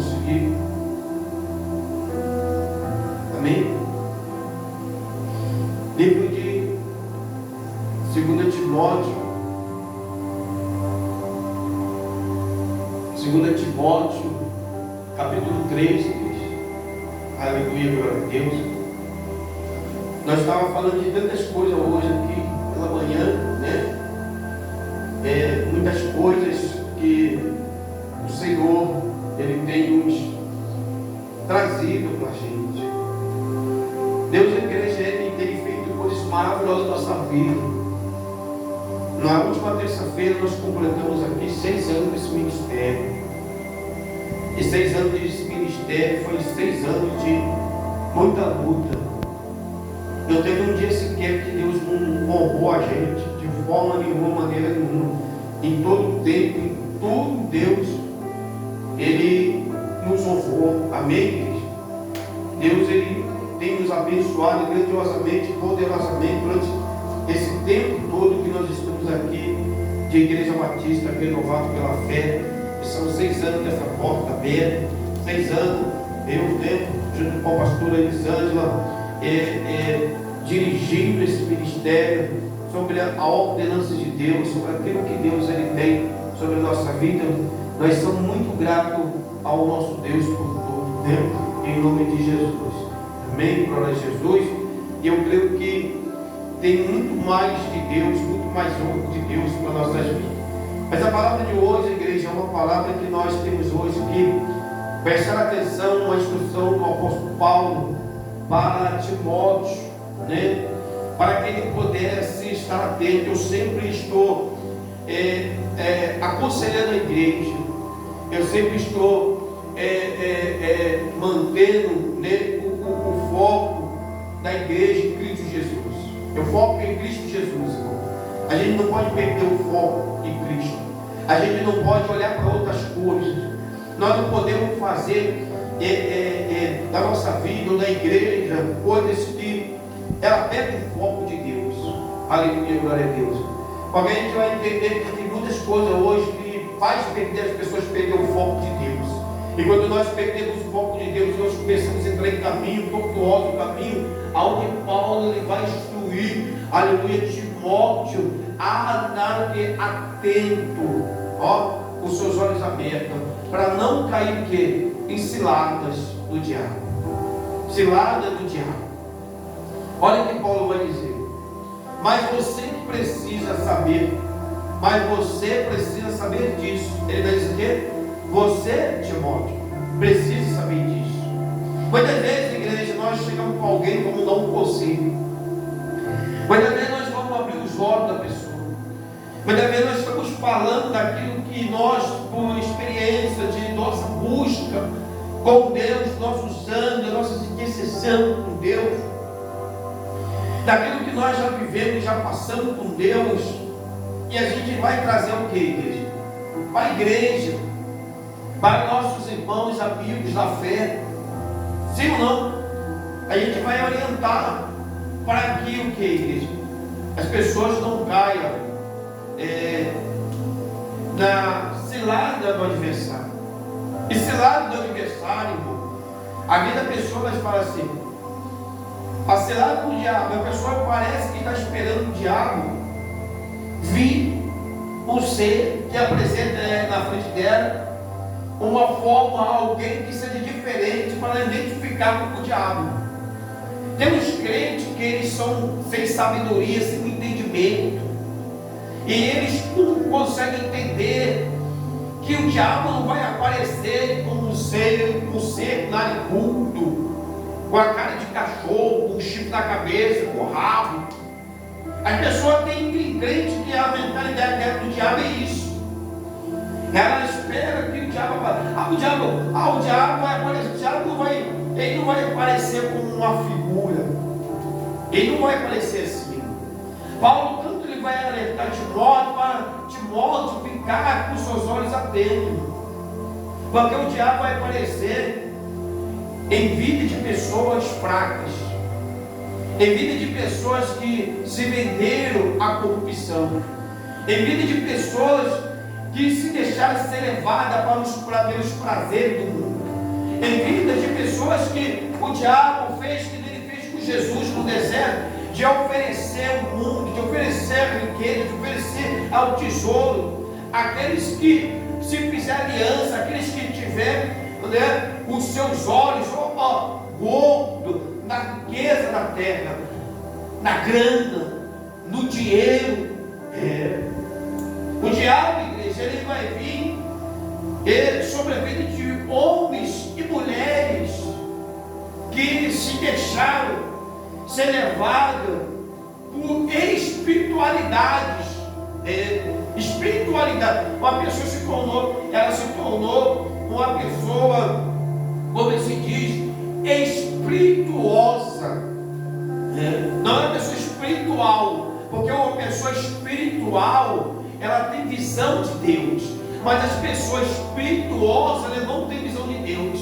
conseguir. Amém? Livro de 2 Timóteo, 2 Timóteo, capítulo 3, aleluia, glória a Deus. Nós estávamos falando de tantas coisas hoje aqui pela manhã, né? Muitas coisas que o Senhor, Ele tem nos trazido para a gente. Deus, a igreja, Ele tem feito coisas maravilhosas na nossa vida. Na última terça-feira nós completamos aqui 6 anos desse ministério. E 6 anos desse ministério foi 6 anos de muita luta. Não teve um dia sequer que Deus não honrou a gente de forma nenhuma, maneira nenhuma. Em todo tempo, em tudo, Deus, Ele nos honrou. Amém, igreja? Deus, Ele tem nos abençoado grandiosamente, poderosamente durante esse tempo todo que nós estamos aqui de Igreja Batista, renovado pela fé. São 6 anos dessa porta aberta, 6 anos, eu, junto com a pastora Elisângela, dirigindo esse ministério sobre a ordenança de Deus, sobre aquilo que Deus Ele tem sobre a nossa vida. Nós somos muito gratos ao nosso Deus por tudo, né? Em nome de Jesus. Amém? Glória a Jesus. E eu creio que tem muito mais de Deus, muito mais honra de Deus para nossas vidas. Mas a palavra de hoje, igreja, é uma palavra que nós temos hoje que prestar atenção, uma instrução do apóstolo Paulo para Timóteo, né? Para que ele pudesse estar atento. Eu sempre estou aconselhando a igreja, eu sempre estou mantendo, né, o foco da igreja em Cristo Jesus. Eu foco em Cristo Jesus, irmão. A gente não pode perder o foco em Cristo. A gente não pode olhar para outras coisas. Nós não podemos fazer da nossa vida ou da igreja coisas que ela perde o foco de Deus. Aleluia, glória a Deus. Porque a gente vai entender que tem muitas coisas hoje que faz perder as pessoas perder o foco de Deus. E quando nós perdemos o foco de Deus, nós começamos a entrar em caminho tortuoso, caminho aonde Paulo ele vai instruir, aleluia, Timóteo a andar atento, ó, com seus olhos abertos, para não cair que em ciladas do diabo. Cilada do diabo. Olha o que Paulo vai dizer. Mas você que precisa saber, disso. Ele vai dizer o quê? Você, Timóteo, precisa saber disso. Muitas vezes, igreja, nós chegamos com alguém e vamos dar um conselho. Muitas vezes nós vamos abrir os olhos da pessoa. Muitas vezes nós estamos falando daquilo que nós, por experiência de nossa busca com Deus, nossos anos, nossa intercessão com Deus, daquilo que nós já vivemos, já passamos com Deus, e a gente vai trazer o que, igreja? Para a igreja, para nossos irmãos, amigos da fé. Sim ou não? A gente vai orientar para que o que, igreja? As pessoas não caiam na cilada do adversário. E cilada do adversário, irmão, a vida da pessoa vai falar assim: a cilada do diabo, a pessoa parece que está esperando o diabo vir um ser que apresenta na frente dela uma forma, alguém que seja diferente para identificar com o diabo. Temos crentes que eles são sem sabedoria, sem entendimento, e eles não conseguem entender que o diabo não vai aparecer como um ser narigudo, com a cara de cachorro, com o chifre na cabeça, com o rabo. As pessoas têm crente que a mentalidade do diabo é isso. Ela espera que o diabo vai. O diabo vai aparecer. O diabo ele não vai aparecer como uma figura. Ele não vai aparecer assim. Paulo tanto ele vai alertar Timóteo para Timóteo ficar com seus olhos atentos. Porque o diabo vai aparecer em vida de pessoas fracas, em vida de pessoas que se venderam à corrupção, em vida de pessoas que se deixaram ser levadas para os prazeres do mundo. em vidas de pessoas que o diabo fez, que ele fez com Jesus no deserto, de oferecer o mundo, de oferecer a riqueza, de oferecer ao tesouro, aqueles que se fizeram aliança, aqueles que tiveram, né, os seus olhos gordo na riqueza da terra, na grana, no dinheiro. O diabo, igreja, ele vai vir sobre a vida de homens e mulheres que se deixaram ser levados por espiritualidades. Espiritualidade. Uma pessoa se tornou uma pessoa, como se diz, espirituosa. Não é uma pessoa espiritual, porque uma pessoa espiritual, ela tem visão de Deus, mas as pessoas espirituosas, elas não têm visão de Deus.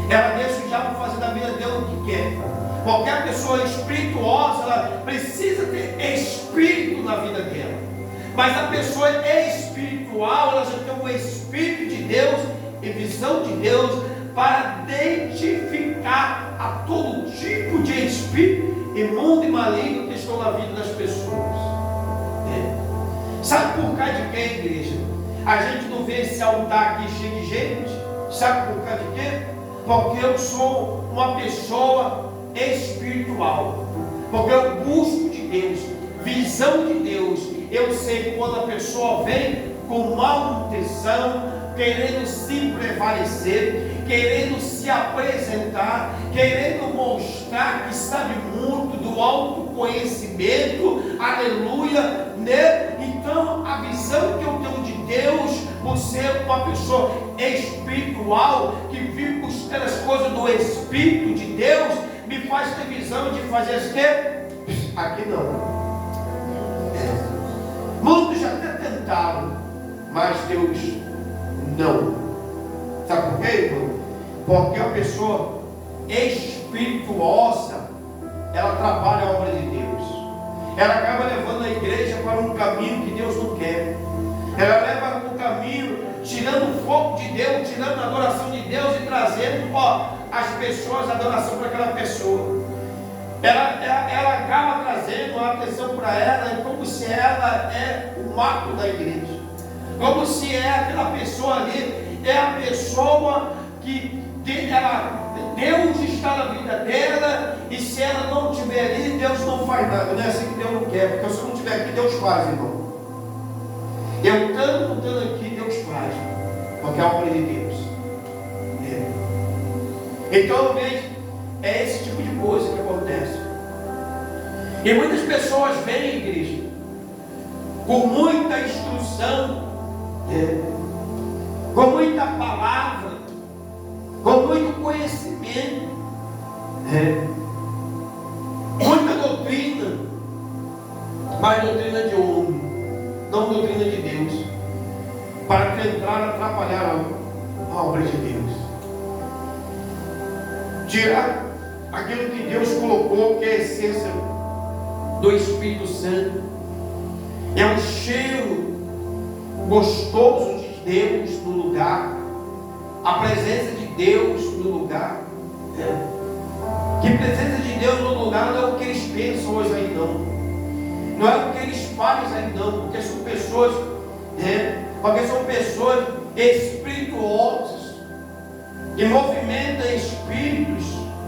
Ela deixa o diabo fazer da vida dela o que quer. Qualquer pessoa espirituosa, ela precisa ter espírito na vida dela. Mas a pessoa espiritual, ela já tem o Espírito de Deus e visão de Deus para identificar a todo tipo de espírito imundo e maligno que estão na vida das pessoas. Sabe por causa de quê, igreja? A gente não vê esse altar aqui cheio de gente. Sabe por causa de quê? Porque eu sou uma pessoa espiritual. Porque eu busco de Deus, visão de Deus. Eu sei quando a pessoa vem com má intenção, querendo se prevalecer, querendo se apresentar, querendo mostrar que sabe muito do autoconhecimento, aleluia, né? Então a visão que eu tenho de Deus, por ser uma pessoa espiritual, que vive buscando as coisas do Espírito de Deus, me faz ter visão de fazer as que? Aqui não. Muitos já até tentaram, mas Deus não. Sabe por quê, irmão? Porque a pessoa espirituosa, ela trabalha a obra de Deus. Ela acaba levando a igreja para um caminho que Deus não quer. Ela leva para um caminho, tirando o foco de Deus, tirando a adoração de Deus e trazendo as pessoas a adoração para aquela pessoa. Ela acaba trazendo a atenção para ela, como se ela é o marco da igreja. Como se aquela pessoa ali é a pessoa que Deus está na vida dela, e se ela não estiver ali, Deus não faz nada. Não é assim que Deus não quer, porque se eu não estiver aqui, Deus faz, irmão. Eu estando aqui, Deus faz, porque é a obra de Deus. Então, veja, é esse tipo de coisa que acontece. E muitas pessoas vêm, igreja, com muita instrução, com muita palavra, com muito conhecimento, muita doutrina, mas doutrina de homem, não doutrina de Deus, para tentar atrapalhar a obra de Deus, tirar aquilo que Deus colocou, que é a essência do Espírito Santo. É um cheiro gostoso de Deus no lugar, a presença de Deus no lugar. Que presença de Deus no lugar não é o que eles pensam hoje aí, não é o que eles fazem aí, não, porque são pessoas espirituosas, que movimentam espíritos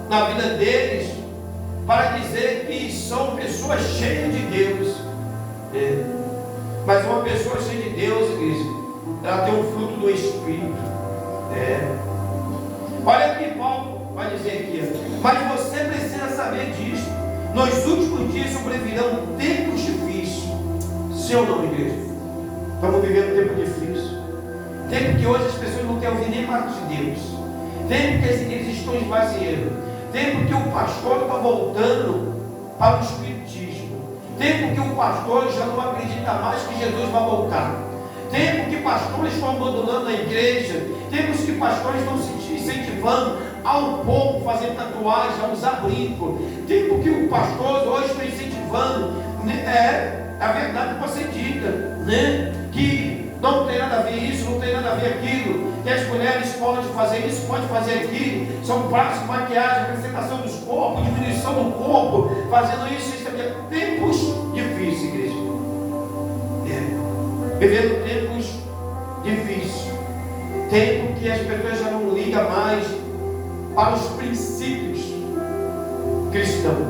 na vida deles, para dizer que são pessoas cheias de Deus. Mas uma pessoa cheia de Deus, igreja, ela tem um fruto do Espírito. Olha aqui, Paulo vai dizer aqui, mas você precisa saber disso. Nos últimos dias sobrevirão tempos difíceis. Sim ou não, igreja? Estamos vivendo um tempo difícil. Tempo que hoje as pessoas não querem ouvir nem mais de Deus. Tempo que as igrejas estão esvaziando. Tempo que o pastor está voltando para o espiritismo. Tempo que o pastor já não acredita mais que Jesus vai voltar. Tempo que pastores estão abandonando a igreja. Tempos que pastores estão se incentivando ao povo fazer tatuagem, a usar brinco. Tempo que o pastor hoje está incentivando, a verdade para ser dita, que não tem nada a ver isso, não tem nada a ver aquilo. que as mulheres podem fazer isso, podem fazer aquilo, são práticas, maquiagem, apresentação dos corpos, diminuição do corpo, fazendo isso também. Tempos difíceis, igreja. Vivendo tempos difíceis. Tempo que as pessoas já não ligam mais para os princípios cristãos,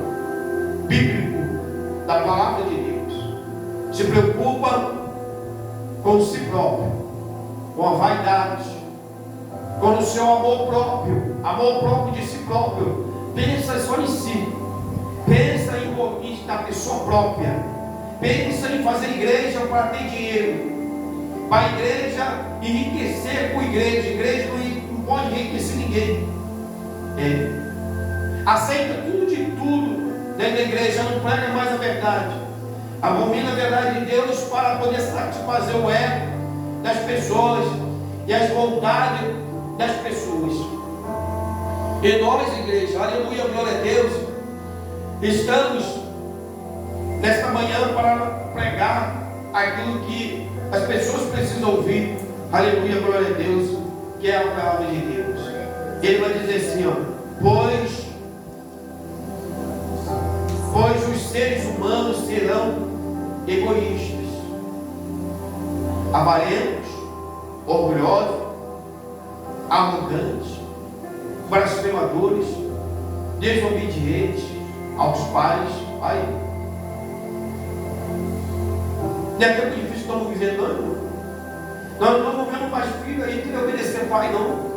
bíblicos, da palavra de Deus. Se preocupa com si próprio, com a vaidade, com o seu amor próprio de si próprio. Pensa só em si, pensa em na pessoa própria, pensa em fazer igreja para ter dinheiro, para a igreja enriquecer com a igreja não pode enriquecer ninguém. Aceita tudo de tudo dentro da igreja, não prega mais a verdade, abomina a verdade de Deus para poder satisfazer o ego das pessoas e as vontades das pessoas. E nós, igreja, aleluia, glória a Deus, estamos nesta manhã para pregar aquilo que as pessoas precisam ouvir, aleluia, glória a Deus, que é a palavra de Deus. Ele vai dizer assim, ó, pois os seres humanos serão egoístas, avarentos, orgulhosos, arrogantes, blasfemadores, desobedientes aos pais. Aí, não é tempo difícil que estamos vivendo, não, irmão? Nós não estamos vendo mais filhos aí que obedecer pai, não.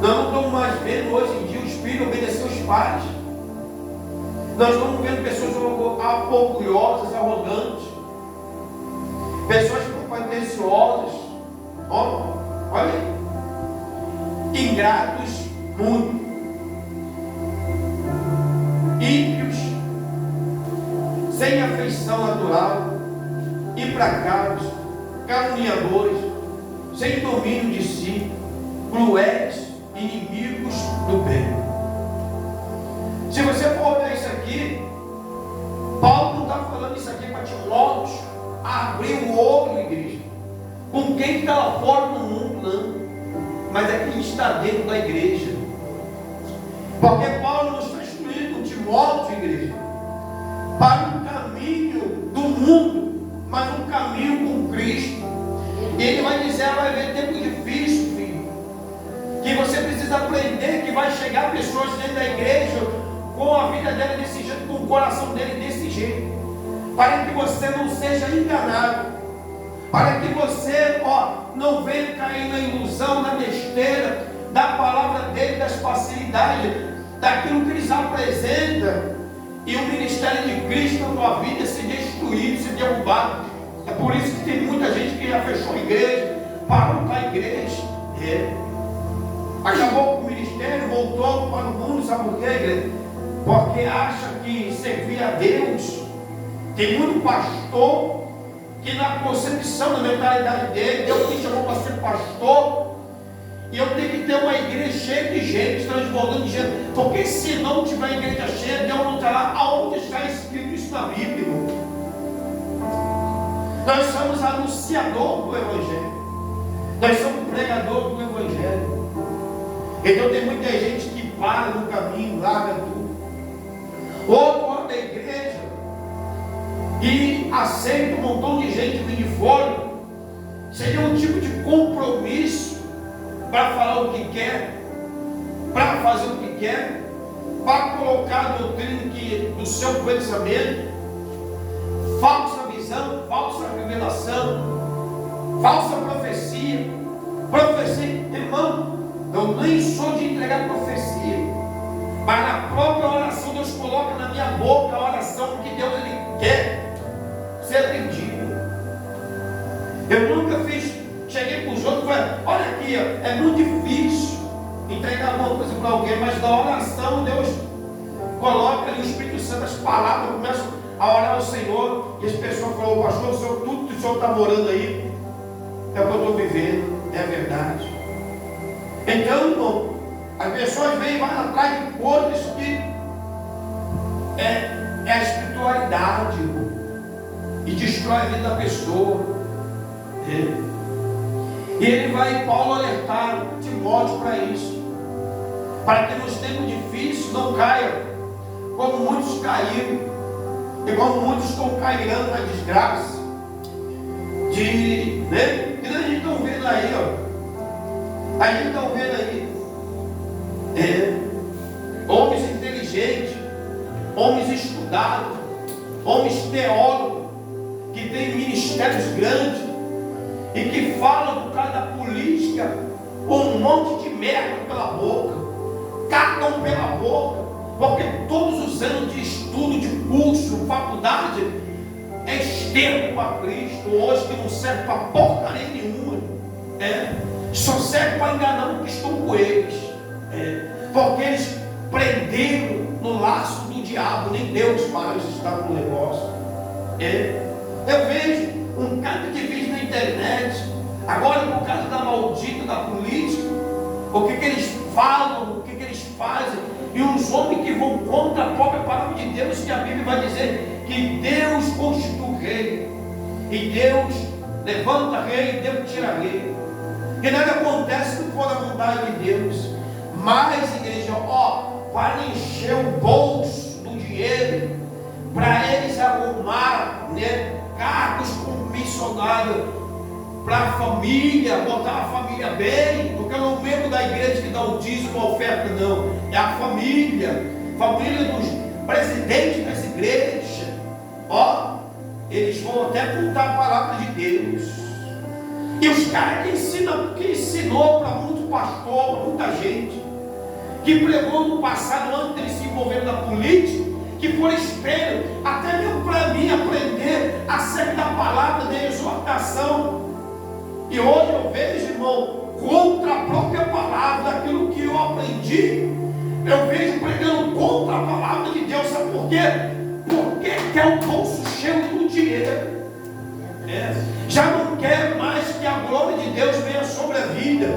Nós não estamos mais vendo hoje em dia os filhos obedecer os pais. Nós estamos vendo pessoas orgulhosas, arrogantes, pessoas pretensiosas, olha aí, ingratos, muito, ímpios, sem afeição natural, implacáveis, caluniadores, sem domínio de si, cruéis, inimigos do bem. Se você for olhar isso aqui, Paulo não está falando isso aqui para Timóteo abrir o olho, igreja, com quem está lá fora no mundo, não, mas é quem está dentro da igreja. Porque Paulo não está instruindo Timóteo, igreja, para um caminho do mundo, mas um caminho com Cristo. E ele vai dizer, vai haver tempo difícil, filho, que você precisa aprender que vai chegar pessoas dentro da igreja com a vida dela desse jeito, com o coração dele desse jeito, para que você não seja enganado, para que você não venha cair na ilusão, na besteira da palavra dele, das facilidades, daquilo que eles apresentam, e o ministério de Cristo na tua vida se destruído, se derrubado. É por isso que tem muita gente que já fechou a igreja, parou com a igreja, acabou com o ministério, voltou para o mundo. Sabe por quê, igreja? Porque acha que servir a Deus. Tem muito pastor que na concepção, na mentalidade dele, Deus me chamou para ser pastor, e eu tenho que ter uma igreja cheia de gente, transbordando de gente, porque se não tiver igreja cheia, Deus não estará aonde está escrito isso na Bíblia. Nós somos anunciador do Evangelho, nós somos pregador do Evangelho. Então tem muita gente que para no caminho, larga tudo, ou fora da igreja, e aceita um montão de gente vindo de fora. Seria um tipo de compromisso para falar o que quer, para fazer o que quer, para colocar a doutrina do seu pensamento, falsa visão, falsa revelação, falsa profecia. Irmão, eu nem sou de entregar profecia, mas na própria oração Deus coloca na minha boca a oração que Deus ele quer ser atendido. Eu nunca cheguei para os outros e falei, olha aqui, é muito difícil entregar alguma coisa para alguém, mas na oração Deus coloca ali o Espírito Santo, as palavras, começam a orar ao Senhor, e as pessoas falam, pastor, tudo que o Senhor está morando aí, é o que eu estou vivendo, é a verdade. Então, irmão, as pessoas vêm e vão atrás de coisas que é a espiritualidade, irmão, e destrói a vida da pessoa. E ele vai, Paulo, alertar Timóteo para isso, para que nos tempos difíceis não caia como muitos caíram, e como muitos estão cairando na desgraça, né? E a gente está vendo aí, ó. A gente está vendo aí homens inteligentes, homens estudados, homens teólogos, que têm ministérios grandes e que falam por causa da política um monte de merda pela boca, cagam pela boca, porque todos os anos de estudo, de curso, faculdade, é esterco para Cristo, hoje que não serve para porcaria nenhuma, só serve para enganar os que estão com eles, porque eles prenderam no laço do diabo, nem Deus mais está no negócio. Eu vejo um cara de vídeo na internet, agora por causa da maldita da política, o que eles falam, o que eles fazem, e uns homens que vão contra a própria palavra de Deus, que a Bíblia vai dizer que Deus constitui rei, e Deus levanta rei, e Deus tira rei, que nada acontece se não for da vontade de Deus. Mas, igreja, para encher o bolso do dinheiro, para eles arrumar, cargos como missionário para a família, botar a família bem, porque eu não lembro da igreja que dá o dízimo, a oferta, não, é a família dos presidentes das igrejas, eles vão até contar a palavra de Deus, e os caras que ensinou para muito pastor, para muita gente, que pregou no passado, antes de ele se envolver na política, que for espelho, até mesmo para mim aprender acerca da palavra de exortação. E hoje eu vejo, irmão, contra a própria palavra, aquilo que eu aprendi, eu vejo pregando contra a palavra de Deus. Sabe por quê? Porque quer o bolso cheio do dinheiro. Já não quer mais que a glória de Deus venha sobre a vida,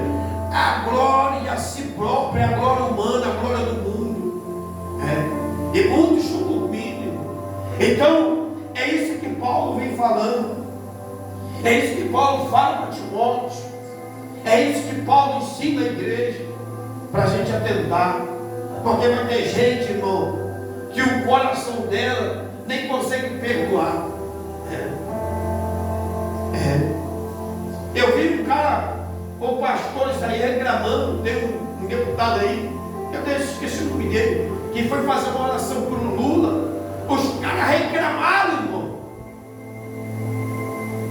a glória a si própria, a glória humana, a glória do mundo. E muitos estão dormindo. Então, é isso que Paulo vem falando. É isso que Paulo fala para Timóteo. É isso que Paulo ensina a igreja, para a gente atentar. Porque vai ter gente, irmão, que o coração dela nem consegue perdoar. Eu vi um cara, ou pastores aí reclamando, tem um deputado aí, eu até esqueci o nome dele, que foi fazer uma oração por um Lula. Os caras reclamaram, irmão.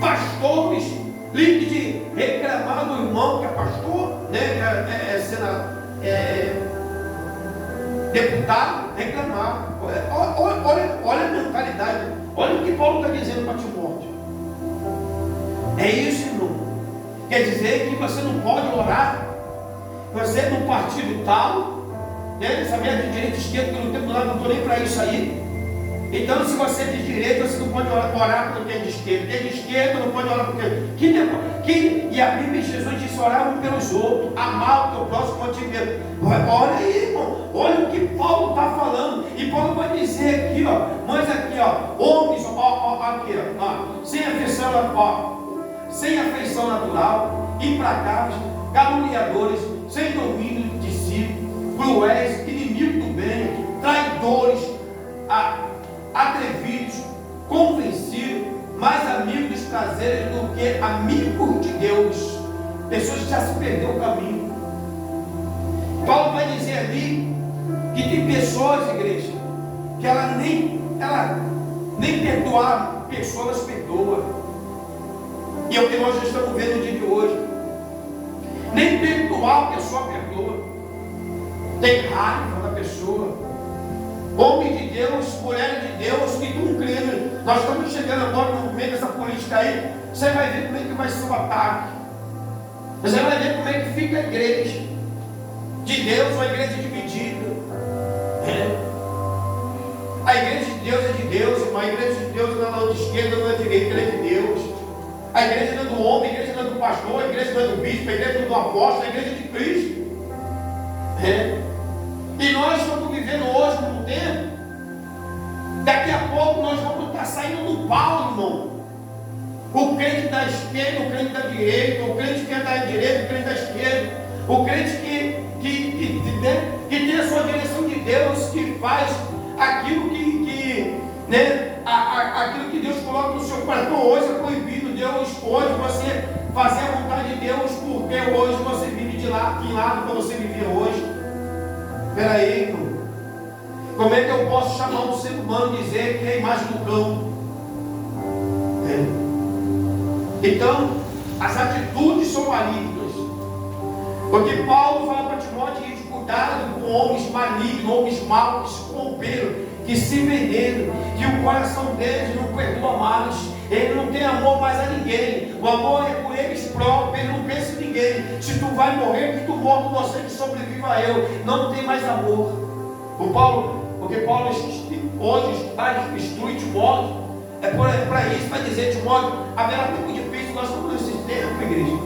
Pastores, livre de reclamar do irmão que é pastor, deputado, reclamar. Olha a mentalidade, olha o que Paulo está dizendo para Timóteo. É isso, irmão. Quer dizer que você não pode orar, você é de um partido tal, sabia de direita e esquerda, que eu não tenho nada, não estou nem para isso aí. Então, se você é de direita, você não pode orar por quem é de esquerda. Quem é de esquerda não pode orar por quem. E a Bíblia de Jesus disse: orar uns pelos outros, amar o teu próximo como a ti mesmo. Olha aí, irmão, olha o que Paulo está falando. E Paulo vai dizer aqui, mas aqui, homens, sem afeição natural, implacáveis, caluniadores, sem domínio de si, cruéis, inimigos do bem, traidores, atrevidos, convencidos, mais amigos dos prazeres do que amigos de Deus. Pessoas que já se perdeu o caminho. Paulo vai dizer ali que tem pessoas, igreja, que ela nem perdoar pessoas perdoa. E é o que nós já estamos vendo no dia de hoje. Nem perdoar a pessoa perdoa. Tem raiva da pessoa. Homem de Deus, mulher de Deus, que estão crendo. Nós estamos chegando agora no meio dessa política aí. Você vai ver como é que vai ser o ataque. Você vai ver como é que fica a igreja de Deus, uma igreja dividida. A igreja de Deus é de Deus, irmão. A igreja de Deus não é de esquerda, não é de direita, ela é de Deus. A igreja não é do homem, a igreja não é do pastor, a igreja não é do bispo, a igreja não é do apóstolo, a igreja é de Cristo. E nós estamos vivendo hoje num tempo, daqui a pouco nós vamos estar saindo do pau, irmão. O crente da esquerda, o crente da direita, o crente que é da direita, o crente da esquerda, o crente que tem a sua direção de Deus, que faz aquilo aquilo que Deus coloca no seu coração. Hoje é proibido. Deus pode você fazer a vontade de Deus, porque hoje você vive de lado, que lado que você vivia hoje. Espera aí, irmão. Como é que eu posso chamar um ser humano e dizer que é a imagem do cão? Então, as atitudes são malignas. Porque Paulo fala para Timóteo que cuidado com homens malignos, homens maus, que se corromperam, que se venderam, que o coração deles não perdoa mais, ele não tem amor mais a ninguém. O amor é por eles próprios, ele não pensa em ninguém. Se tu vai morrer, que tu morre, você que sobreviva a eu. Não tem mais amor. Porque Paulo hoje instrui Timóteo, é para isso, para dizer, Timóteo, haverá tempo difícil. Nós estamos nesse tempo, igreja,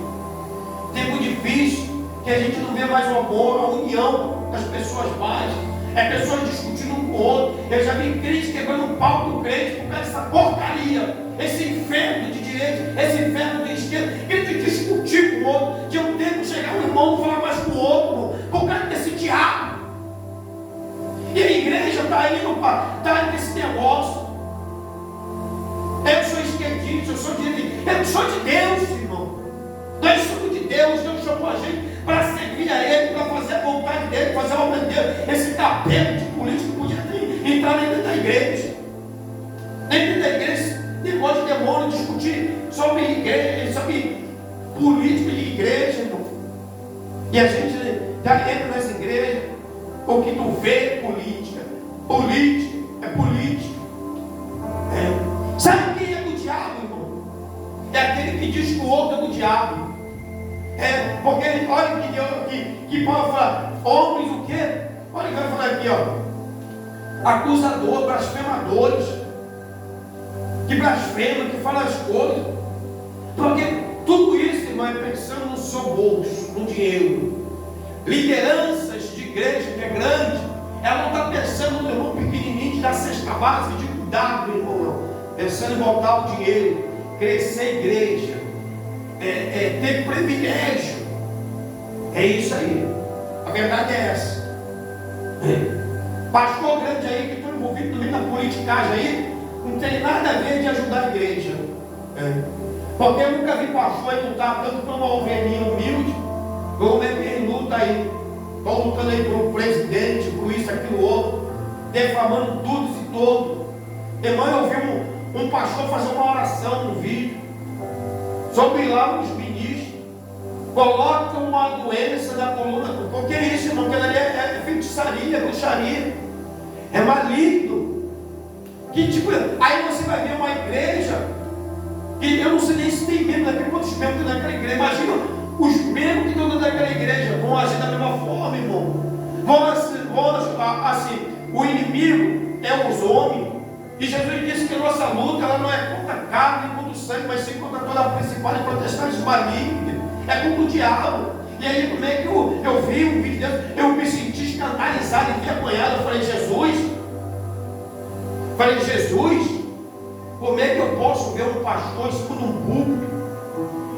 tempo difícil, que a gente não vê mais o amor, a união das pessoas mais. É pessoas discutindo um com o outro. Eu já vi crente quebrando um pau com crente por causa dessa porcaria, esse inferno de direita, esse inferno de esquerda. Crente discutir com o outro, de um tempo chegar um irmão não falar mais com o outro, por causa desse diabo. E a igreja está indo nesse negócio. Eu sou esquerdista, eu sou direita, eu sou de Deus, irmão. Nós somos de Deus. Deus chamou a gente para servir a Ele, para fazer a vontade dEle, fazer a obra de Deus. Esse tapete de político podia entrar dentro da igreja. Dentro da igreja, negócio de demônio, discutir sobre igreja, sobre política de igreja, irmão. E a gente já entra nessa igreja, o que tu vê é política. Política é política. Sabe quem é do diabo, irmão? É aquele que diz que o outro é do diabo. Porque olha que Paulo fala, homens o quê? Olha o que vai falar aqui, ó. Acusador, blasfemadores, que blasfema, que fala as coisas. Porque tudo isso, irmão, é pensando no seu bolso, no dinheiro. Lideranças de igreja que é grande, ela não está pensando no irmão pequenininho da cesta básica, de cuidado, irmão, não. Pensando em voltar o dinheiro, crescer a igreja, ter privilégio. É isso aí. A verdade é essa. Pastor grande aí, que estou envolvido também na politicagem aí, não tem nada a ver de ajudar a igreja. Porque eu nunca vi pastor aí lutar tanto por uma ovelhinha humilde, como é que ele luta aí. Estão lutando aí por um presidente, por isso, aquilo, outro, defamando tudo e todo. Irmão, eu vi um pastor fazer uma oração no vídeo sobre lá os ministros. Coloca uma doença na coluna. Porque é isso, irmão, que ali é feitiçaria, bruxaria, é maligno. Que tipo, aí você vai ver uma igreja que eu não sei nem se tem membro daquele, quantos membros tem naquela igreja. Imagina, os membros que estão daquela igreja vão agir da mesma forma, irmão. Assim, o inimigo é os homens. E Jesus disse que a nossa luta ela não é contra a carne, nem contra o sangue, mas sim contra toda a principal e protestantes malignos. É contra o diabo. E aí, como é que eu vi um vídeo desse, eu me senti escandalizado e envergonhado. Eu falei, Jesus, como é que eu posso ver um pastor em cima de um púlpito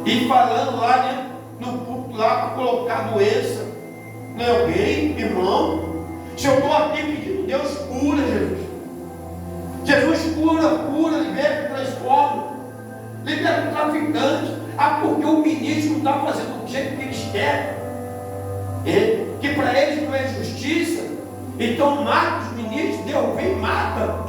e falando lá, né, no púlpito lá para colocar doença em alguém, irmão? Se eu estou aqui pedindo, Deus cura, Jesus. Jesus cura, liberta, transforma, liberta o traficante. Porque o ministro não está fazendo do jeito que eles querem, que para eles não é justiça, então mata os ministros. Deus vem e mata.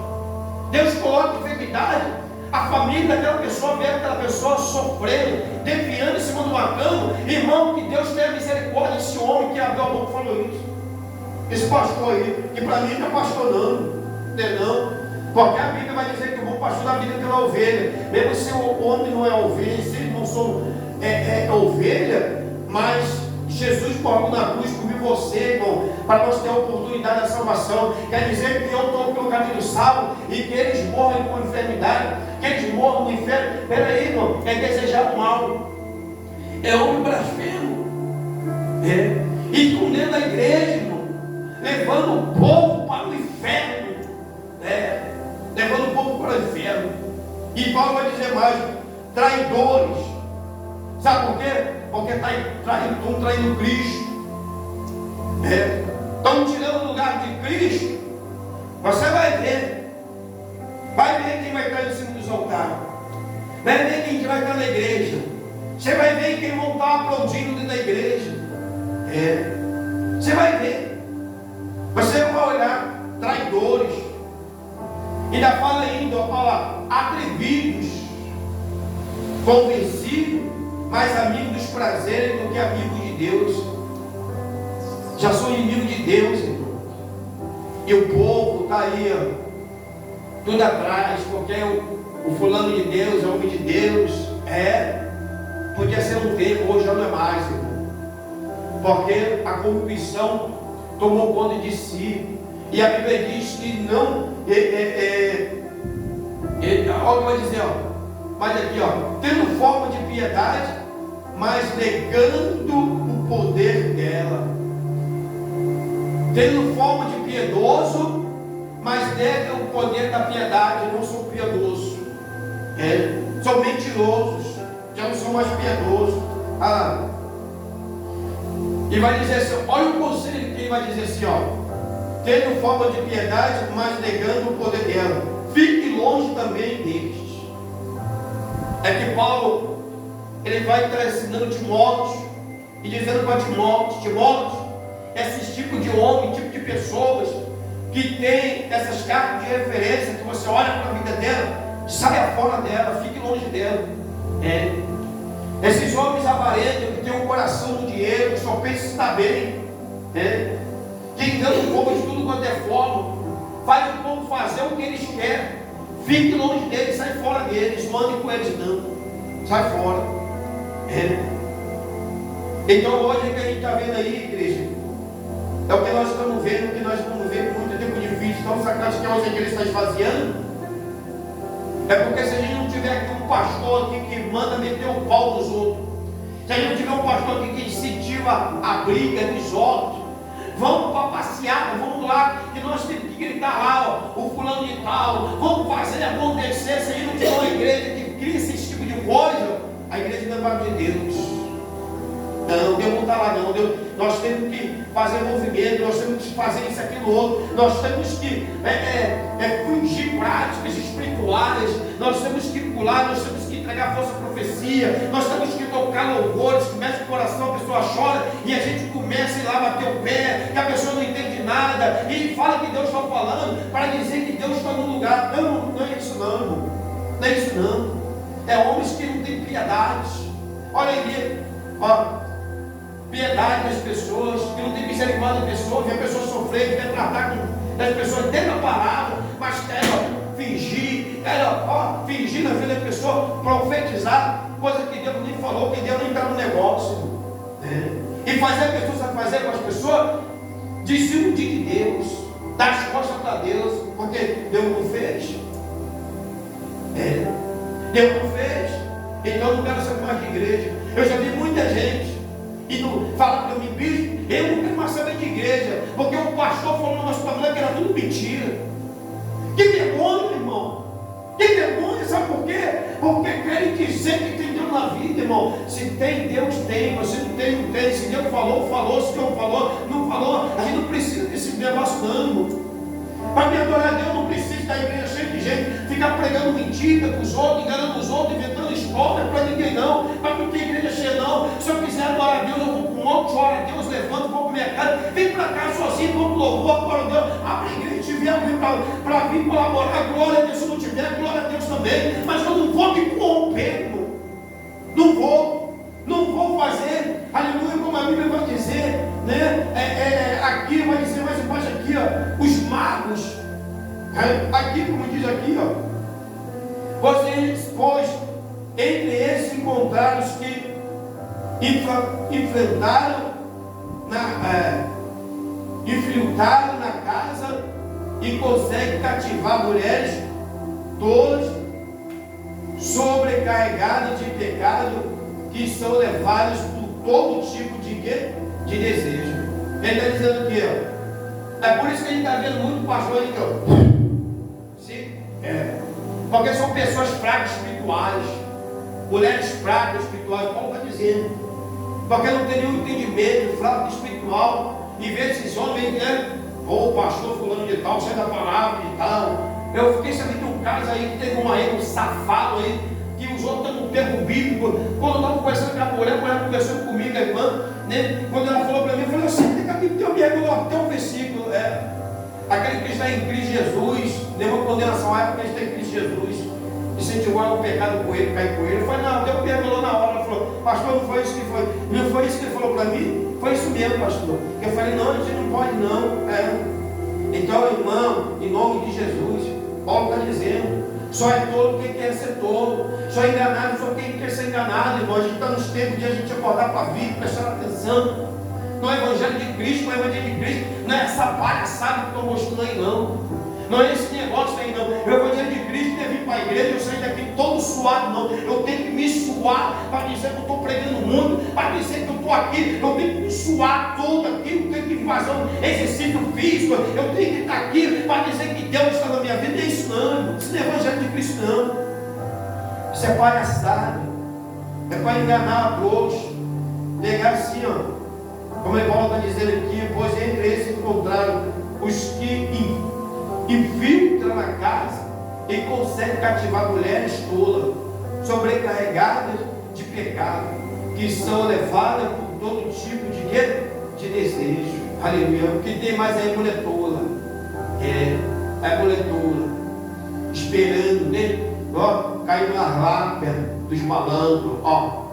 Deus coloca enfermidade, a família daquela pessoa vê aquela pessoa sofrendo, desviando em cima de uma cama. Irmão, que Deus tenha misericórdia desse homem que abriu a boca e falou isso. Esse pastor aí, que para mim não é pastor não. Porque a Bíblia vai dizer que o bom pastor da vida é pela ovelha. Mesmo se o homem não é ovelha, se ele não sou ovelha, mas Jesus morreu na cruz por mim e você, irmão, para nós ter a oportunidade da salvação. Quer dizer que eu estou pelo caminho salvo e que eles morrem com enfermidade, que eles morram no inferno. Peraí, irmão, é desejar o mal, é homem blasfemo, e estão dentro da igreja, irmão, levando o povo para o inferno, levando o povo para o inferno. E Paulo vai dizer mais, traidores. Sabe por quê? Porque estão traindo Cristo. Estão tirando o lugar de Cristo. Você vai ver. Vai ver quem vai estar em cima dos altares. Vai ver quem vai estar na igreja. Você vai ver quem vão estar aplaudindo dentro da igreja. Você vai ver. Você vai olhar traidores. Ainda fala ainda, fala atrevidos, convencidos, mais amigos dos prazeres do que amigos de Deus. Já sou inimigo de Deus, irmão. E o povo está aí, ó, tudo atrás, porque o fulano de Deus é homem de Deus. Podia ser um tempo, hoje já não é mais, irmão. Porque a corrupção tomou conta de si. E a Bíblia diz que não. Olha o que vai dizer, ó. Mas aqui, ó, tendo forma de piedade, mas negando o poder dela. Tendo forma de piedoso, mas nega o poder da piedade. Não sou piedoso. São mentirosos. Já não sou mais piedoso. E vai dizer assim, olha o conselho que ele vai dizer assim, ó. Tendo forma de piedade, mas negando o poder dela. Fique longe também destes. É que Paulo, ele vai ensinando Timóteo, e dizendo para Timóteo, esses tipos de homem, tipo de pessoas, que tem essas cartas de referência, que você olha para a vida dela, saia fora dela, fique longe dela. Esses homens avarentos, que têm um coração no dinheiro, que só pensam em estar bem, que enganam o povo de tudo quanto é forma, faz o povo fazer o que eles querem. Fique longe deles, sai fora deles, não ande com eles não, sai fora. Então hoje o que a gente está vendo aí, igreja, é o que nós estamos vendo, que nós estamos vendo muito tempo difícil. Então sabe que hoje a igreja está esvaziando? É porque se a gente não tiver aqui um pastor aqui que manda meter o pau nos outros, se a gente não tiver um pastor aqui que incentiva a briga, desordem, vamos para passear, vamos lá, que nós temos que gritar lá, ó, o fulano de tal, vamos fazer acontecer. Se a gente não tiver uma igreja que cria esse tipo de coisa, a igreja não vai de Deus. Não, Deus não está lá não. Nós temos que fazer movimento, nós temos que fazer isso, aquilo, outro. Nós temos que fingir práticas espirituais, nós temos que pular, nós temos que entregar força à profecia, nós temos que tocar louvores, que mexe o coração, a pessoa chora, e a gente começa a ir lá bater o pé, que a pessoa não entende nada, e fala que Deus está falando, para dizer que Deus está no lugar. Não é isso não, irmão. Não é isso não. É homens que não têm piedade. Olha aí, ó. Piedade das pessoas, que não tem misericórdia das pessoas, que a pessoa sofrer, quer tratar com as pessoas dentro da palavra, mas quer fingir na vida da pessoa, profetizar, coisa que Deus nem falou, que Deus nem está no negócio. E fazer a pessoa, sabe fazer com as pessoas? Desiludir de Deus, dar as costas para Deus, porque Deus não fez. Deus não fez, então eu não quero ser mais de igreja. Eu já vi muita gente e não fala para mim, bispo, eu não quero mais saber de igreja, porque o pastor falou no nosso programa que era tudo mentira. Que vergonha, irmão. Que vergonha, sabe por quê? Porque querem dizer que tem Deus na vida, irmão. Se tem, Deus tem. Você não tem, não tem. Se Deus falou, falou. Se Deus falou, não falou. A gente não precisa desse negócio não, irmão. Para me adorar a Deus, não precisa da igreja cheia de gente, ficar pregando mentira para os outros, enganando os outros, inventando história para ninguém não, para não ter igreja cheia não. Se eu quiser adorar a Deus, eu vou para um outro, choro a Deus, levanto, vou para o mercado, vem para cá sozinho, vou para o louvor, adoro a Deus. Abre a igreja, se tiver alguém para vir colaborar, glória a Deus. Se não tiver, glória a Deus também. Mas eu não vou me corromper, irmão. Não vou fazer, aleluia, como a Bíblia vai dizer, né? Aqui vai dizer mais embaixo aqui, ó, os magos, aqui como diz aqui, ó, vocês, pois, entre eles encontraram os que infiltraram na casa e conseguem cativar mulheres todas sobrecarregadas de pecado, que são levadas por todo tipo de desejo. Ele está dizendo aqui, ó. É por isso que a gente está vendo muito pastor aí, ó. Sim? Porque são pessoas fracas espirituais. mulheres fracas espirituais, Paulo está dizendo, porque não tem nenhum entendimento, fraco espiritual, e vê esses homens, né? Ou o pastor fulano de tal, sai da palavra de tal. Eu fiquei sabendo de um caso aí que teve um safado aí, que os outros estão no tempo bíblico. Quando eu estava conversando com a mulher conversou comigo, a irmã, né? Quando ela falou para mim, eu falei assim, que a Bíblia me regulou até um versículo, aquele que está em Cristo Jesus, nenhuma condenação há porque está em Cristo Jesus. Incentivou o pecado com ele, cair com ele. Eu falei, não, Deus me regulou na hora. Ela falou, pastor, não foi isso que foi. Não foi isso que ele falou para mim? Foi isso mesmo, pastor. Eu falei, não, a gente não pode não. Então, irmão, em nome de Jesus, Paulo está dizendo, só é tolo quem quer ser tolo, só é enganado só quem quer ser enganado, irmão. A gente está nos tempos de a gente acordar para a vida, prestar atenção no Evangelho de Cristo. No Evangelho de Cristo não é essa palhaçada que estou mostrando aí, não. Não é esse negócio aí, não. O Evangelho de Cristo não é vir para a igreja, eu sair daqui todo suado, não. Eu tenho que me suar para dizer que eu estou pregando o mundo, para dizer que eu estou aqui. Eu tenho que me suar todo aqui, eu tenho que fazer um exercício físico, eu tenho que estar aqui para dizer que Deus está na minha vida. Não é isso, não. Isso não é Evangelho de Cristo, não. Isso é palhaçada. É para enganar a todos. Pegar assim, ó. Como a Paulo está dizendo aqui, pois entre esses encontraram os que infiltra na casa e consegue cativar mulheres tolas, sobrecarregadas de pecado, que são levadas por todo tipo de quê? De desejo. Aleluia. O que tem mais aí é mulher tola. É mulher tola. Esperando, né? Ó, caindo nas lápias dos malandros. Ó,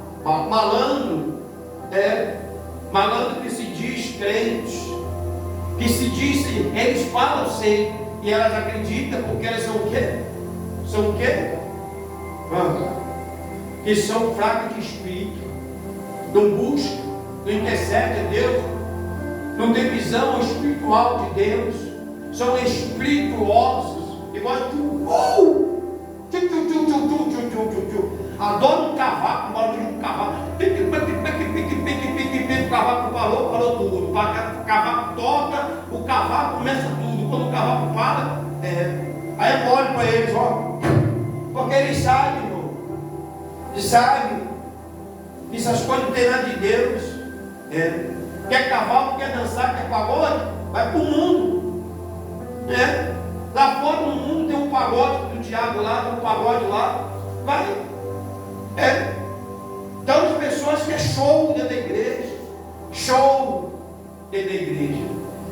malandro que se diz crentes, que se dizem, eles falam ser, e elas acreditam porque elas são o quê? São o quê? Que são fracas de espírito, não buscam, não intercedem a Deus, não tem visão espiritual de Deus, são espirituosos, igual adoram um cavaco, barulho de um cavaco, o cavaco falou tudo, o cavaco toca, o cavaco começa tudo, quando o cavaco para, aí eu olho para eles, ó, porque eles sabem, irmão, eles sabem que essas coisas não tem nada de Deus. Quer cavalo, quer dançar, quer pagode, vai para o mundo. Lá fora no mundo tem um pagode do diabo lá, tem um pagode lá, vai. Então as pessoas querem show dentro da igreja, show dentro da igreja.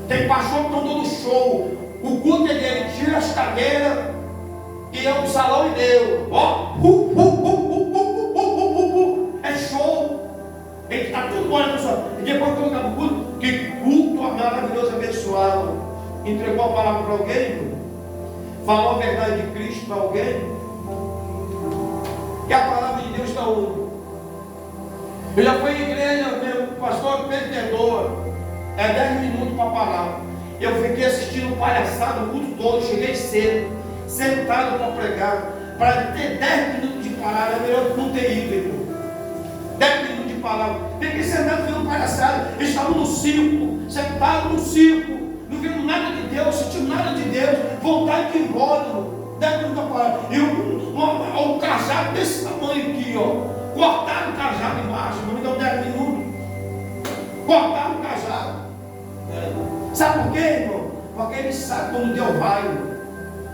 Tem pastor que estão dando show, o culto é dele, tira as cadeiras e é um salão e deu, ó, é show. Ele está tudo olhando só. E depois quando acaba o culto, que culto maravilhoso, abençoado. Entregou a palavra para alguém, falou a verdade de Cristo para alguém, e a palavra de Deus está onde? Eu já fui em igreja, meu pastor perdedor, 10 minutos para parar. Eu fiquei assistindo palhaçada o culto todo, cheguei cedo, sentado para pregar, para ter 10 minutos de palavra, é melhor não ter ido, irmão. 10 minutos de palavra. Fiquei sentado vendo palhaçada. Eles estavam no circo, sentados no circo, não viram nada de Deus, sentindo nada de Deus, voltaram e ir embora, irmão. 10 minutos de palavra. E um cajado desse tamanho aqui, ó. Cortaram o cajado embaixo, não me deu 10 minutos. Cortaram o cajado. Sabe por quê, irmão? Porque ele sabe quando Deus vai, irmão,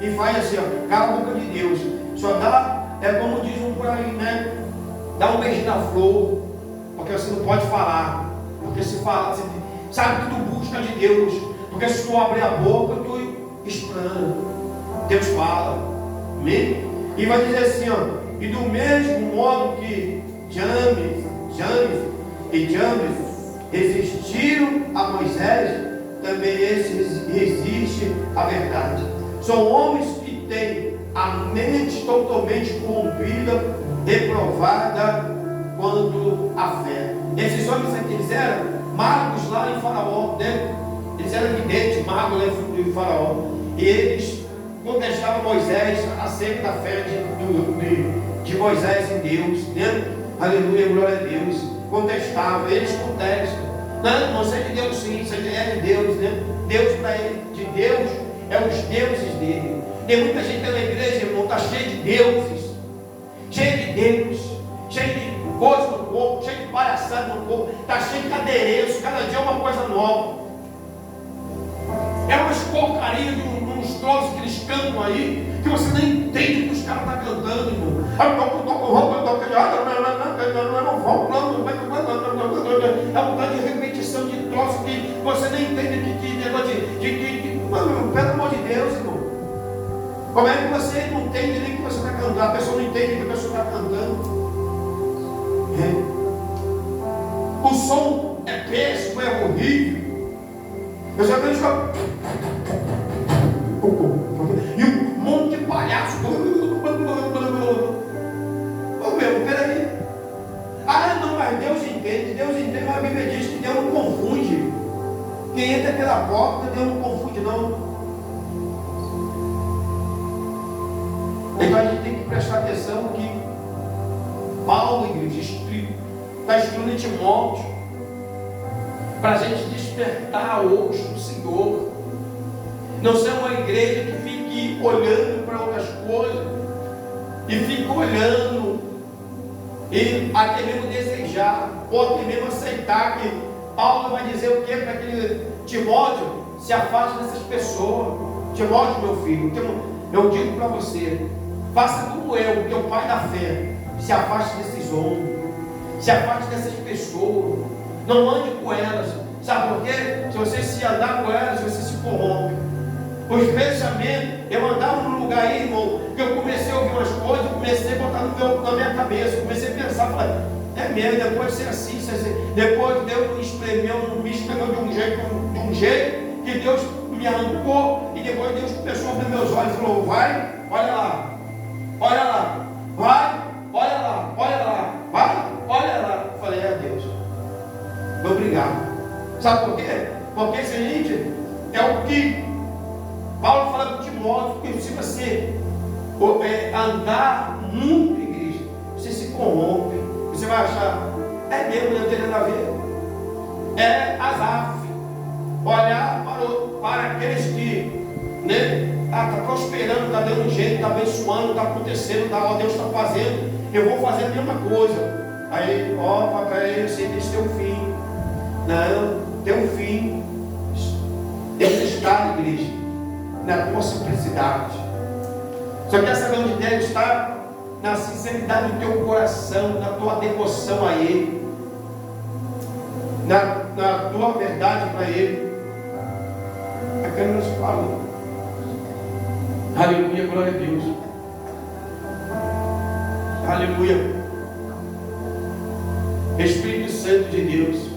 e faz assim, ó, cala a boca de Deus. Só dá, como diz um por aí, né? Dá um beijo na flor, porque você não pode falar. Porque se fala, você sabe que tu busca de Deus. Porque se tu abrir a boca, tu explana. Deus fala. Amém? E vai dizer assim, ó. E do mesmo modo que James e Jambres resistiram a Moisés, também esses resistem à verdade. São homens que têm a mente totalmente corrompida, reprovada quanto à fé. Esses homens aqui, eles eram magos lá em Faraó, né? Eles eram videntes, magos lá em Faraó. E eles contestavam Moisés acerca da fé de Moisés em Deus, né? Aleluia, glória a Deus. Contestavam, eles contestam. Não, você é de Deus sim, você é de Deus, né? Deus para ele, de Deus, é os deuses dele. Tem muita gente na igreja, irmão, está cheio de deuses. Cheio de Deus. cheio de coisa no corpo, cheio de palhaçada no corpo, está cheio de adereço, cada dia é uma coisa nova. É umas porcarias de uns troços que eles cantam aí, que você nem entende o que os caras estão cantando, irmão. É um bocado de repetição de troços que você nem entende que negócio mano, pelo amor de Deus, irmão. Como é que você não entende nem o que você está cantando? A pessoa não entende o que a pessoa está cantando. O som é péssimo, é horrível. Eu já vejo e um monte de palhaço. Ô meu, peraí. Ah não, mas Deus entende, mas a Bíblia diz que Deus não confunde. Quem entra pela porta, Deus não confunde não. Então a gente tem que prestar atenção que Paulo, igreja, está instruindo Timóteo para a gente despertar hoje do Senhor. Não ser uma igreja que fique olhando para outras coisas e fique olhando e até mesmo desejar, ou até mesmo aceitar que Paulo vai dizer o que para aquele Timóteo? Se afaste dessas pessoas. Timóteo, meu filho, eu digo para você, faça como eu, teu pai da fé. Se afaste desses homens, se afaste dessas pessoas, não ande com elas. Sabe por quê? Se você se andar com elas, você se corrompe. Os pensamentos, eu andava num lugar aí, irmão, que eu comecei a ouvir umas coisas, eu comecei a botar na minha cabeça, eu comecei a pensar, falei, é mesmo, depois de ser assim, depois Deus me espremeu de um jeito, que Deus me arrancou, e depois Deus começou a abrir meus olhos e falou, vai, olha lá, vai, eu falei, é Deus, obrigado. Sabe por quê? Porque, seguinte, é o que Paulo fala para Timóteo, que se você andar muito, igreja, você se corrompe, você vai achar, é mesmo, não tem nada a ver. É azar. Olhar para aqueles que, né, está prosperando, está dando um jeito, está abençoando, está acontecendo, Deus está fazendo, eu vou fazer a mesma coisa. Aí, peraí, eu sei que esse tem um fim. Não, tem um fim. Ele está, igreja, na tua simplicidade. Só quer saber onde Deus está? Na sinceridade do teu coração, na tua devoção a Ele, na tua verdade para Ele. É que Ele nos fala. Aleluia, glória a Deus. Aleluia. Espírito Santo de Deus.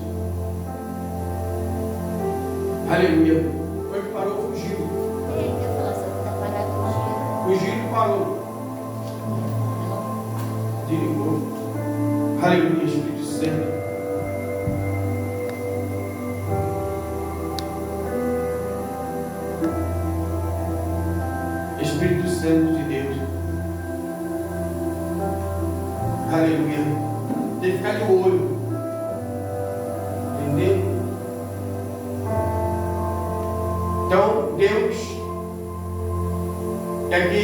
Aleluia. Foi que parou, fugiu. Fugiu e parou. Desligou. Aleluia, Espírito Santo. Espírito Santo de Deus. Aleluia. Tem que ficar de olho. Entendeu? Então, Deus, é que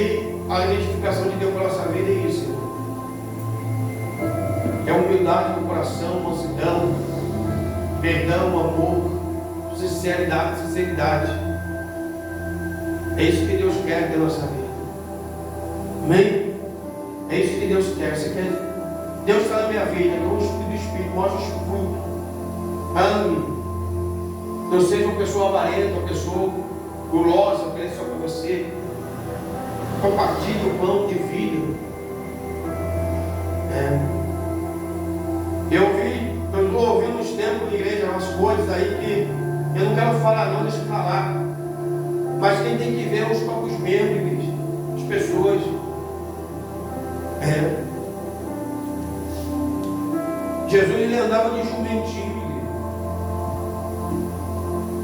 a identificação de Deus para a nossa vida é isso. É humildade no coração, mansidão, perdão, amor, sinceridade. É isso que Deus quer da nossa vida. Amém? É isso que Deus quer. Você quer? Deus está na minha vida, então o Espírito mostra os frutos. Ame. Não seja uma pessoa avarenta, uma pessoa gulosa, querendo só para você. Compartilhe o pão de vida. Eu estou ouvindo uns tempos de igreja, umas coisas aí que eu não quero falar não, deixa eu falar. Mas quem tem que ver é os próprios membros, igreja, as pessoas. Jesus, ele andava de jumentinho, igreja.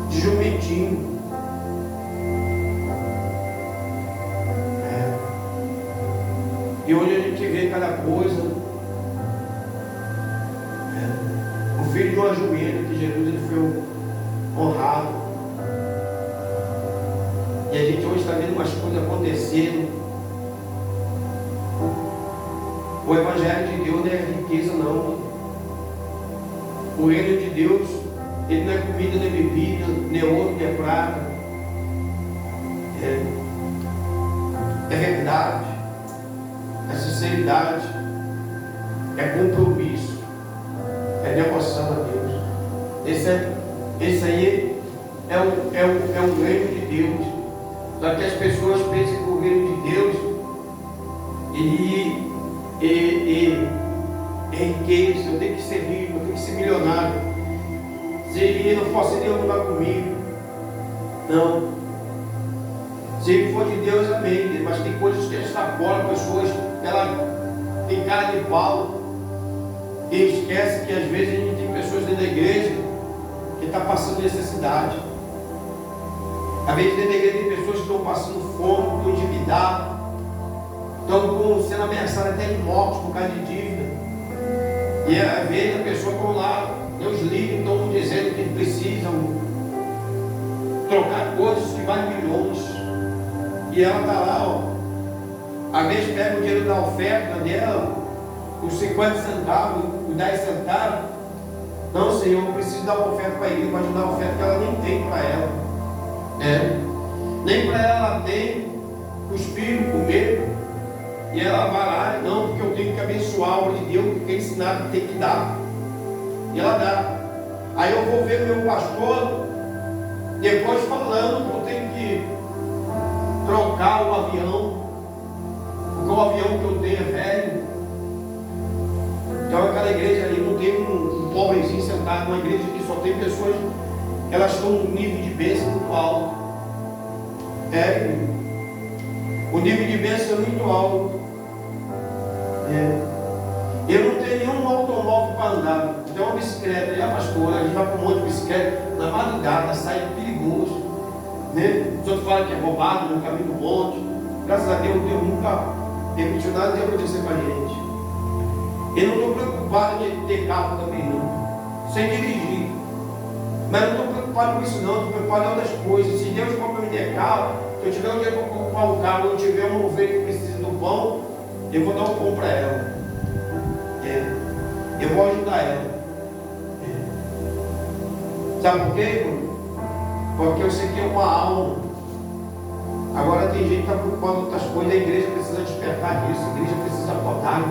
De jumentinho. E hoje a gente vê cada coisa. O filho de uma jumenta, que Jesus ele foi honrado. E a gente hoje está vendo umas coisas acontecendo. O Evangelho de Deus não é riqueza, não. O reino de Deus, ele não é comida, nem bebida, nem ouro, nem prata. É verdade, é sinceridade, é compromisso, é devoção a Deus. Esse aí é o reino de Deus. Só que as pessoas pensam que o reino de Deus é riqueza, eu tenho que ser rico, eu tenho que ser milionário. Se ele não for, Deus não vai comigo. Não. Se ele for de Deus, amém. Mas tem coisas que está fora, pessoas, ela tem cara de pau. E esquece que às vezes a gente tem pessoas dentro da igreja que estão passando necessidade. Às vezes dentro da igreja tem pessoas que estão passando fome, estão endividadas, estão sendo ameaçadas até de morte por causa de dívida. E às vezes a pessoa está lá, Deus livre, estão dizendo que precisam trocar coisas que valem milhões. E ela está lá, ó. Às vezes pega o dinheiro da oferta dela, os 50 centavos, os 10 centavos. Não, Senhor, eu preciso dar uma oferta para ele, pode dar uma oferta que ela nem tem para ela. Nem para ela tem, os filhos comer. E ela vai lá, não, porque eu tenho que abençoar a obra de Deus, porque ensinado tem que dar. E ela dá. Aí eu vou ver o meu pastor, depois falando que eu tenho que trocar o avião, porque o avião que eu tenho é velho. Então aquela igreja ali não tem um pobrezinho sentado, uma igreja que só tem pessoas, elas estão num nível de bênção muito alto. O nível de bênção é muito alto. Eu não tenho nenhum automóvel para andar. Tem uma bicicleta, e a pastora, a gente vai para um monte de bicicleta, na madrugada, sai perigoso. Os outros falam que é roubado no caminho do monte. Graças a Deus, Deus nunca permitiu nada de acontecer com a gente. Eu não estou preocupado de ter carro também, não. Sem dirigir. Mas não estou preocupado com isso, não. Estou preocupado em outras coisas. Se Deus for para me der carro, se eu tiver um dinheiro para comprar um carro, não tiver uma ovelha que precisa do pão, eu vou dar um pão para ela. Eu vou ajudar ela. Sabe por quê, irmão? Porque eu sei que é uma alma. Agora tem gente que está preocupado com outras coisas. A igreja precisa despertar disso. A igreja precisa acordar.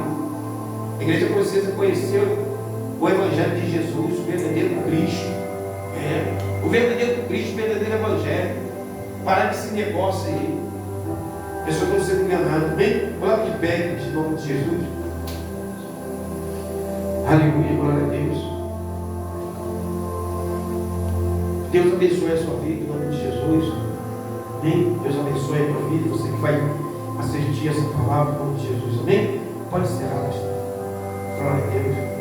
A igreja precisa conhecer o Evangelho de Jesus, o verdadeiro Cristo. O verdadeiro Cristo, o verdadeiro Evangelho. Parar com esse negócio aí. As pessoas estão sendo enganadas. Bem, coloque de pé em nome de Jesus. Aleluia, glória a Deus. Deus abençoe a sua vida em nome de Jesus. Amém? Deus abençoe a tua vida. Você que vai assistir essa palavra em nome de Jesus. Amém? Pode encerrar. Glória a Deus.